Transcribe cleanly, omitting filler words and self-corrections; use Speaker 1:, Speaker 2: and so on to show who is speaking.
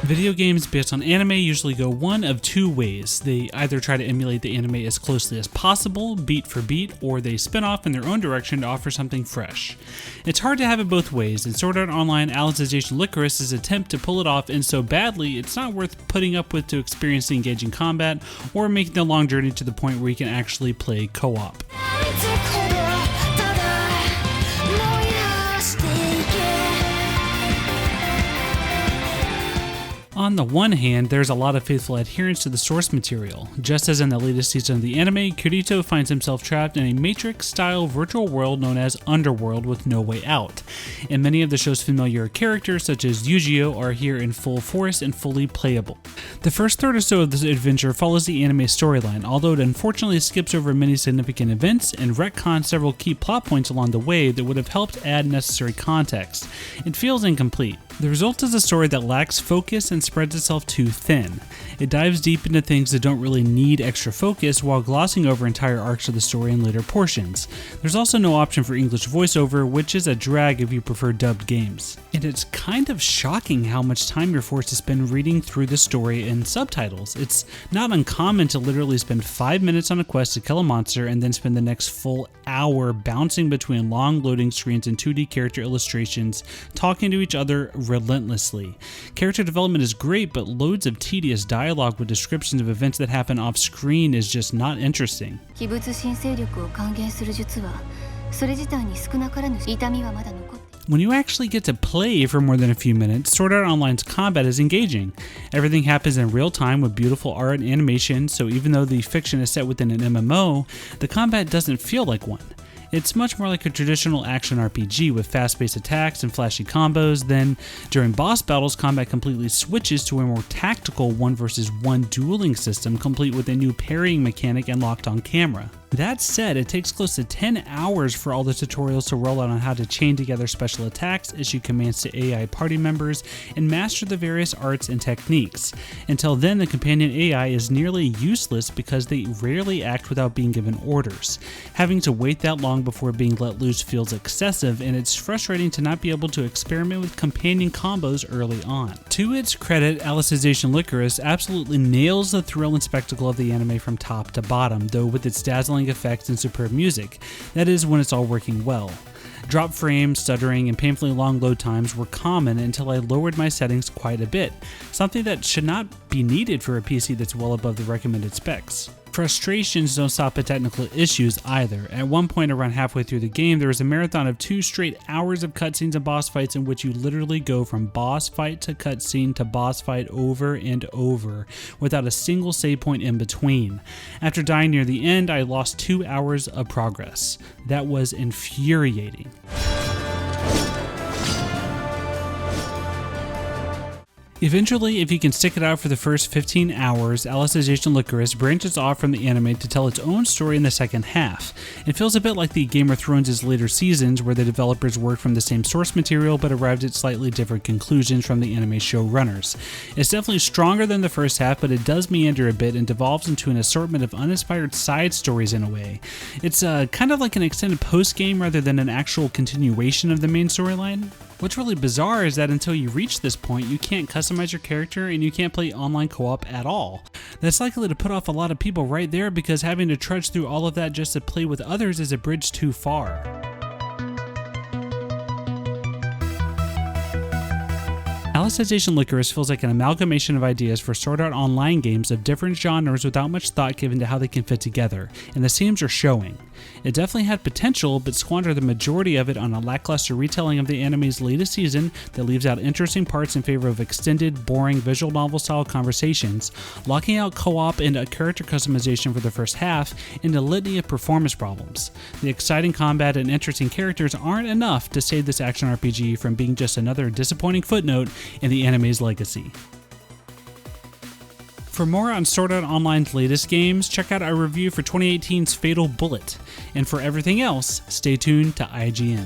Speaker 1: Video games based on anime usually go one of two ways. They either try to emulate the anime as closely as possible, beat for beat, or they spin off in their own direction to offer something fresh. It's hard to have it both ways, and Sword Art Online Alicization Lycoris' attempt to pull it off ends so badly it's not worth putting up with to experience the engaging combat or making the long journey to the point where you can actually play co-op. On the one hand, there's a lot of faithful adherence to the source material. Just as in the latest season of the anime, Kirito finds himself trapped in a Matrix-style virtual world known as Underworld with no way out. And many of the show's familiar characters, such as Yu-Gi-Oh, are here in full force and fully playable. The first third or so of this adventure follows the anime storyline, although it unfortunately skips over many significant events and retcons several key plot points along the way that would have helped add necessary context. It feels incomplete. The result is a story that lacks focus and spreads itself too thin. It dives deep into things that don't really need extra focus while glossing over entire arcs of the story in later portions. There's also no option for English voiceover, which is a drag if you prefer dubbed games. And it's kind of shocking how much time you're forced to spend reading through the story in subtitles. It's not uncommon to literally spend 5 minutes on a quest to kill a monster and then spend the next full hour bouncing between long loading screens and 2D character illustrations, talking to each other relentlessly. Character development is great, but loads of tedious dialogue with descriptions of events that happen off screen is just not interesting. When you actually get to play for more than a few minutes, Sword Art Online's combat is engaging. Everything happens in real time with beautiful art and animation, so even though the fiction is set within an MMO, the combat doesn't feel like one. It's much more like a traditional action RPG with fast-paced attacks and flashy combos. Then, during boss battles, combat completely switches to a more tactical 1-versus-1 dueling system, complete with a new parrying mechanic and locked-on camera. That said, it takes close to 10 hours for all the tutorials to roll out on how to chain together special attacks, issue commands to AI party members, and master the various arts and techniques. Until then, the companion AI is nearly useless because they rarely act without being given orders. Having to wait that long before being let loose feels excessive, and it's frustrating to not be able to experiment with companion combos early on. To its credit, Alicization Lycoris absolutely nails the thrill and spectacle of the anime from top to bottom, though with its dazzling effects and superb music. That is, when it's all working well. Drop frames, stuttering, and painfully long load times were common until I lowered my settings quite a bit, something that should not be needed for a PC that's well above the recommended specs. Frustrations don't stop at technical issues either. At one point around halfway through the game, there was a marathon of 2 straight hours of cutscenes and boss fights in which you literally go from boss fight to cutscene to boss fight over and over without a single save point in between. After dying near the end, I lost 2 hours of progress. That was infuriating. Eventually, if you can stick it out for the first 15 hours, Alicization Lycoris branches off from the anime to tell its own story in the second half. It feels a bit like the Game of Thrones' later seasons, where the developers worked from the same source material but arrived at slightly different conclusions from the anime showrunners. It's definitely stronger than the first half, but it does meander a bit and devolves into an assortment of uninspired side stories in a way. It's kind of like an extended post-game rather than an actual continuation of the main storyline. What's really bizarre is that until you reach this point, you can't customize your character and you can't play online co-op at all. That's likely to put off a lot of people right there because having to trudge through all of that just to play with others is a bridge too far. Alicization Lycoris feels like an amalgamation of ideas for Sword Art Online games of different genres without much thought given to how they can fit together, and the seams are showing. It definitely had potential, but squandered the majority of it on a lackluster retelling of the anime's latest season that leaves out interesting parts in favor of extended, boring visual novel-style conversations, locking out co-op and a character customization for the first half, and a litany of performance problems. The exciting combat and interesting characters aren't enough to save this action RPG from being just another disappointing footnote in the anime's legacy. For more on Sword Art Online's latest games, check out our review for 2018's Fatal Bullet. And for everything else, stay tuned to IGN.